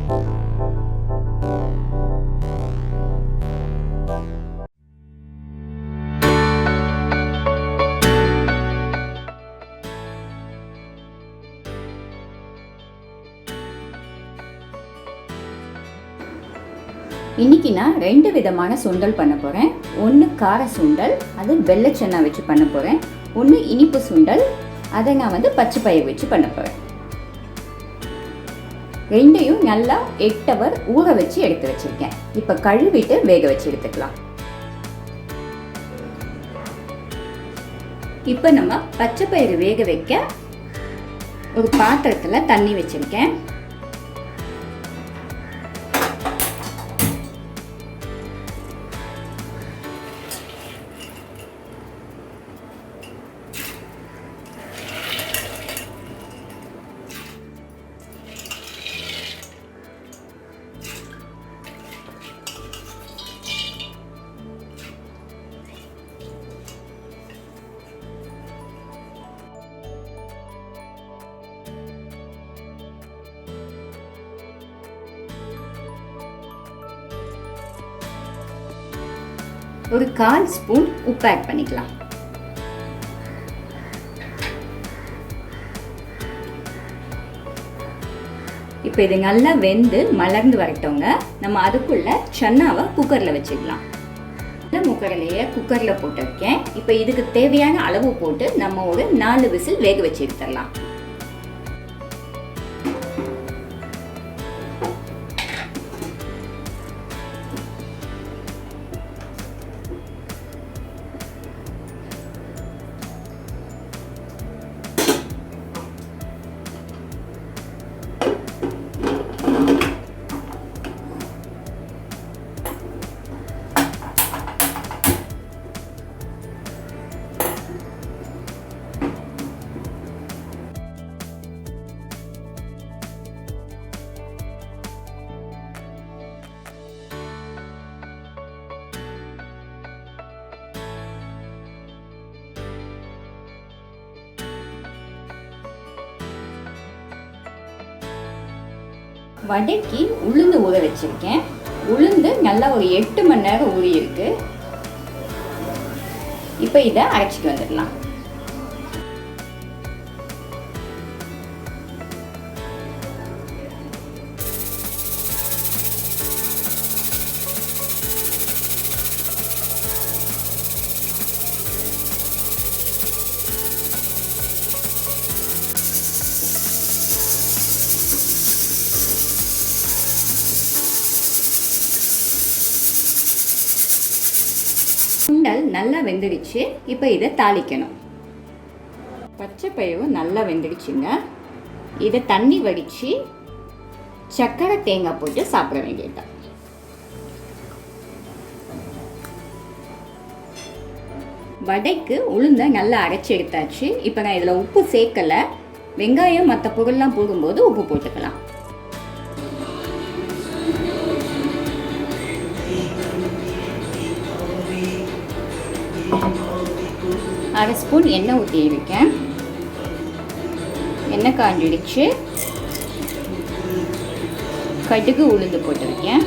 இன்னைக்கு நான் 2 விதமான சுண்டல் பண்ண போகிறேன். ஒன்று கார சுண்டல், அது வெள்ளைச்சென்னா வச்சு பண்ண போகிறேன். ஒன்று இனிப்பு சுண்டல், அதை நான் பச்சை பயிர் வச்சு பண்ண போகிறேன். ரெண்டையும் நல்லா 8 ஹவர் ஊற வச்சு எடுத்து வச்சுருக்கேன். இப்போ கழுவிட்டு வேக வச்சு எடுத்துக்கலாம். இப்போ நம்ம பச்சை பயிர் வேக வைக்க ஒரு பாத்திரத்தில் தண்ணி வச்சுருக்கேன். ஒரு 1/4 ஸ்பூன் உப்பு ஆட் பண்ணிக்கலாம். இப்போ இது நல்லா வெந்து மலர்ந்து வரட்டோங்க. நம்ம அதுக்குள்ள சன்னாவை குக்கரில் வச்சுக்கலாம். முக்கரலையே குக்கரில் போட்டிருக்கேன். இப்போ இதுக்கு தேவையான அளவு போட்டு நம்ம ஒரு 4 விசில் வேக வச்சு எடுத்துடலாம். வடைக்கு உளுந்து ஊற வச்சிருக்கேன். உளுந்து நல்லா ஒரு 8 மணி நேரம் ஊறி இருக்கு. இப்போ இதை அரைச்சிட்டு வந்துடலாம். சுண்டல் நல்லா வெந்துடுச்சு. இப்போ இதை தாளிக்கணும். பச்சை பயிரும் நல்லா வெந்துடுச்சுங்க. இதை தண்ணி வடித்து சர்க்கரை தேங்காய் போட்டு சாப்பிட வேண்டியது. வடைக்கு உளுந்தை நல்லா அரைச்சி எடுத்தாச்சு. இப்போ நான் இதில் உப்பு சேர்க்கலை. வெங்காயம் மற்ற பொருள்லாம் போடும்போது உப்பு போட்டுக்கலாம். அரை ஸ்பூன் எண்ணெய் ஊற்றியிருக்கேன். எண்ணெய் காஞ்சிடுச்சு. கடுகு உளுந்து போட்டிருக்கேன்.